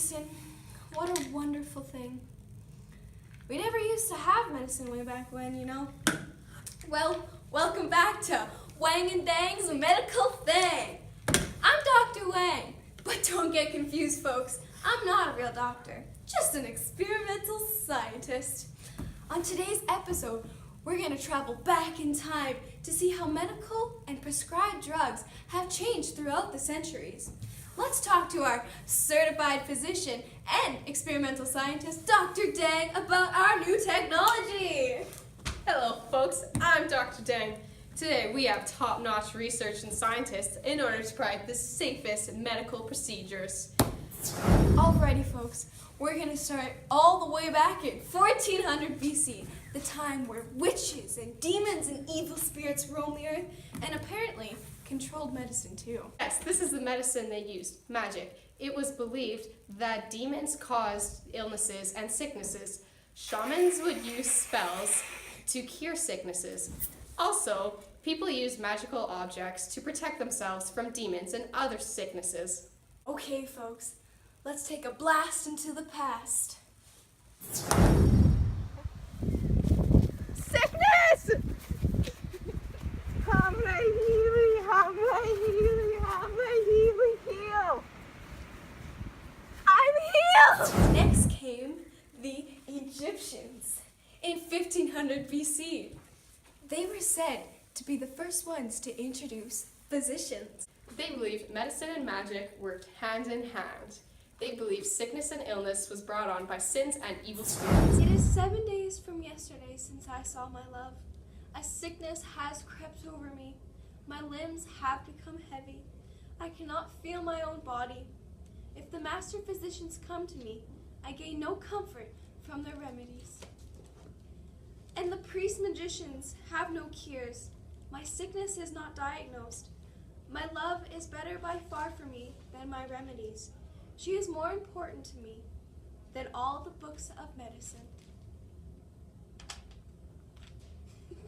Medicine. What a wonderful thing. We never used to have medicine way back when, you know. Well, welcome back to Wang and Thang's Medical Thing. I'm Dr. Wang, but don't get confused, folks. I'm not a real doctor, just an experimental scientist. On today's episode, we're going to travel back in time to see how medical and prescribed drugs have changed throughout the centuries. Let's talk to our certified physician and experimental scientist, Dr. Thang, about our new technology. Hello, folks. I'm Dr. Thang. Today, we have top-notch research and scientists in order to provide the safest medical procedures. Alrighty, folks. We're going to start all the way back in 1400 BC, the time where witches and demons and evil spirits roamed the earth and apparently controlled medicine too. Yes, this is the medicine they used, magic. It was believed that demons caused illnesses and sicknesses. Shamans would use spells to cure sicknesses. Also, people used magical objects to protect themselves from demons and other sicknesses. Okay, folks, let's take a blast into the past. Sickness! Heal! I'm healed! Next came the Egyptians in 1500 BC. They were said to be the first ones to introduce physicians. They believed medicine and magic worked hand in hand. They believed sickness and illness was brought on by sins and evil spirits. It is 7 days from yesterday since I saw my love. A sickness has crept over me. My limbs have become heavy. I cannot feel my own body. If the master physicians come to me, I gain no comfort from their remedies. And the priest magicians have no cures. My sickness is not diagnosed. My love is better by far for me than my remedies. She is more important to me than all the books of medicine.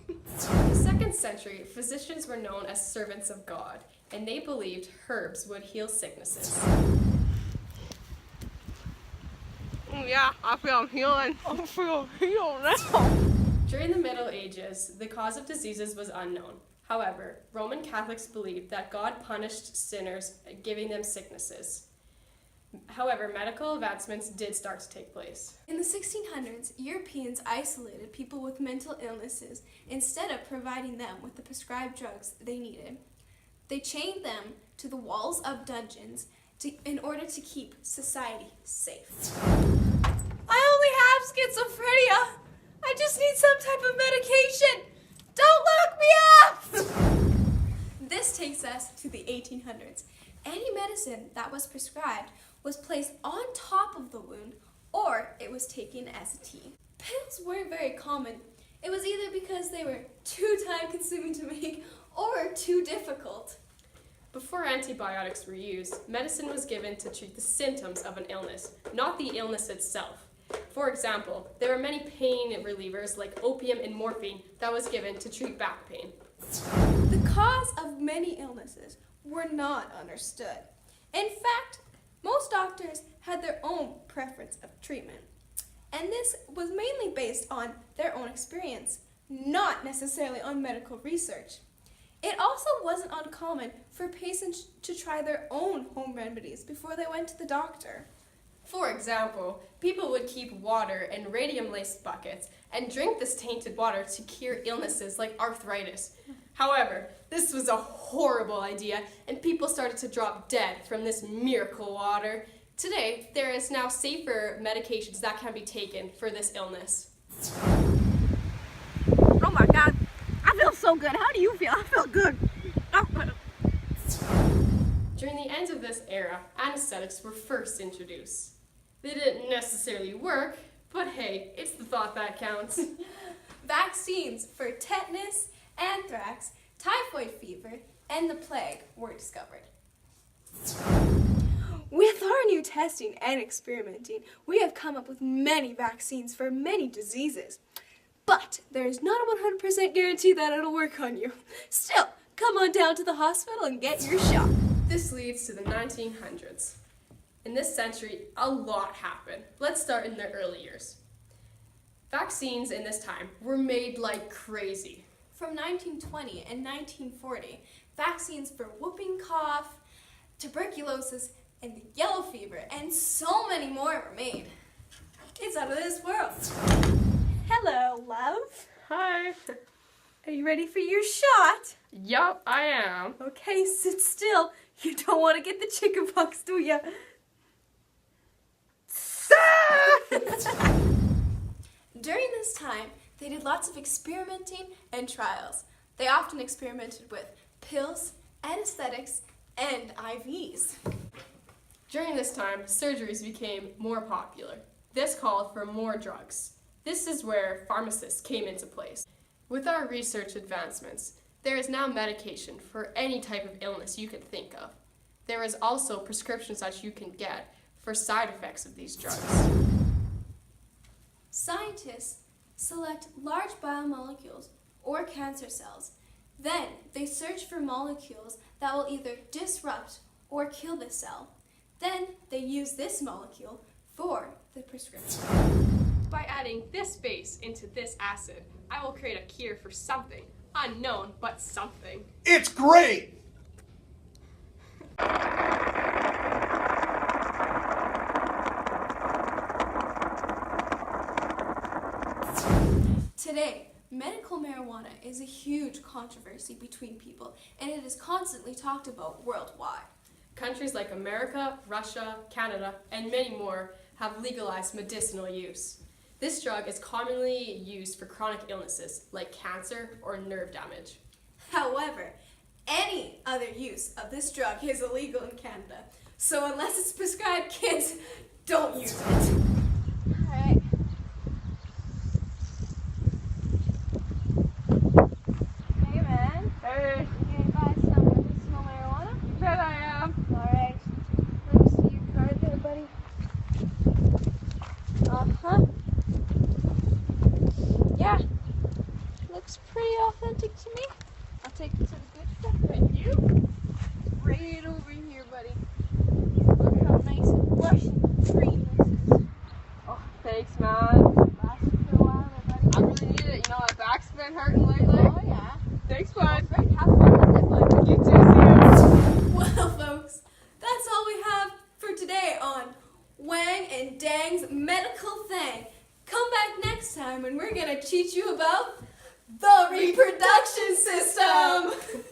In the 2nd century, physicians were known as servants of God, and they believed herbs would heal sicknesses. Yeah, I feel healing. I feel healed now. During the Middle Ages, the cause of diseases was unknown. However, Roman Catholics believed that God punished sinners, giving them sicknesses. However, medical advancements did start to take place. In the 1600s, Europeans isolated people with mental illnesses instead of providing them with the prescribed drugs they needed. They chained them to the walls of dungeons in order to keep society safe. I only have schizophrenia. I just need some type of medication. Don't lock me up! This takes us to the 1800s. Any medicine that was prescribed was placed on top of the wound, or it was taken as a tea. Pills weren't very common. It was either because they were too time-consuming to make or too difficult. Before antibiotics were used, medicine was given to treat the symptoms of an illness, not the illness itself. For example, there were many pain relievers like opium and morphine that was given to treat back pain. The cause of many illnesses were not understood. In fact, most doctors had their own preference of treatment, and this was mainly based on their own experience, not necessarily on medical research. It also wasn't uncommon for patients to try their own home remedies before they went to the doctor. For example, people would keep water in radium-laced buckets and drink this tainted water to cure illnesses like arthritis. However, this was a horrible idea, and people started to drop dead from this miracle water. Today, there is now safer medications that can be taken for this illness. Oh my God, I feel so good. How do you feel? I feel good. During the end of this era, anesthetics were first introduced. They didn't necessarily work, but hey, it's the thought that counts. Vaccines for tetanus, anthrax, typhoid fever, and the plague were discovered. With our new testing and experimenting, we have come up with many vaccines for many diseases. But there is not a 100% guarantee that it'll work on you. Still, come on down to the hospital and get your shot. This leads to the 1900s. In this century, a lot happened. Let's start in the early years. Vaccines in this time were made like crazy. From 1920 and 1940, vaccines for whooping cough, tuberculosis, and the yellow fever, and so many more were made. It's out of this world. Hello, love. Hi. Are you ready for your shot? Yup, I am. Okay, sit still. You don't want to get the chickenpox, do ya? During this time, they did lots of experimenting and trials. They often experimented with pills, anesthetics, and IVs. During this time, surgeries became more popular. This called for more drugs. This is where pharmacists came into place. With our research advancements, there is now medication for any type of illness you can think of. There is also prescriptions that you can get for side effects of these drugs. Scientists select large biomolecules or cancer cells. Then they search for molecules that will either disrupt or kill the cell. Then they use this molecule for the prescription. By adding this base into this acid, I will create a cure for something. Unknown, but something. It's great! Today, medical marijuana is a huge controversy between people, and it is constantly talked about worldwide. Countries like America, Russia, Canada, and many more have legalized medicinal use. This drug is commonly used for chronic illnesses like cancer or nerve damage. However, any other use of this drug is illegal in Canada, so unless it's prescribed, kids, don't use it. Alright. Hey, man. Hey, You gonna buy some medicinal marijuana? you bet I am. Alright. Let me see your card there, buddy. Uh-huh. Yeah. Looks pretty authentic to me. I'll take it to the good stuff. Thank you. Right over here, buddy. Look how nice and lush and green this is. Oh, thanks, man. Lasts you for a while there, buddy. I really need it. You know, my back's been hurting lately. Oh, yeah. Thanks, bud. Great. Have fun with it, bud. You too, see ya. Well, folks, that's all we have for today on Wang and Dang's Medical Thang. Come back next time and we're going to teach you about the reproduction system.